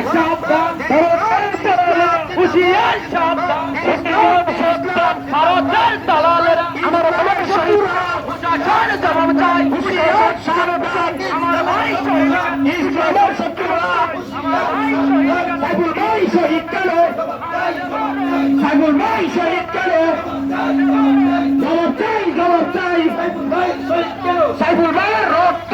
সাবধান হুঁশিয়ার সাবধান ভারতের দালালেরা আমার ভাই শহীদরা হুঁশিয়ার জবাব চাই হুঁশিয়ার সাবধান আমার ভাই শহীদরা ইসলামের শত্রুরা আমার ভাই শহীদরা সাইফুল ভাই শহীদ গেল সাইফুল ভাই শহীদ গেল জবাব চাই সাইফুল ভাই শহীদ গেল সাইফুল ভাইয়ের রক্ত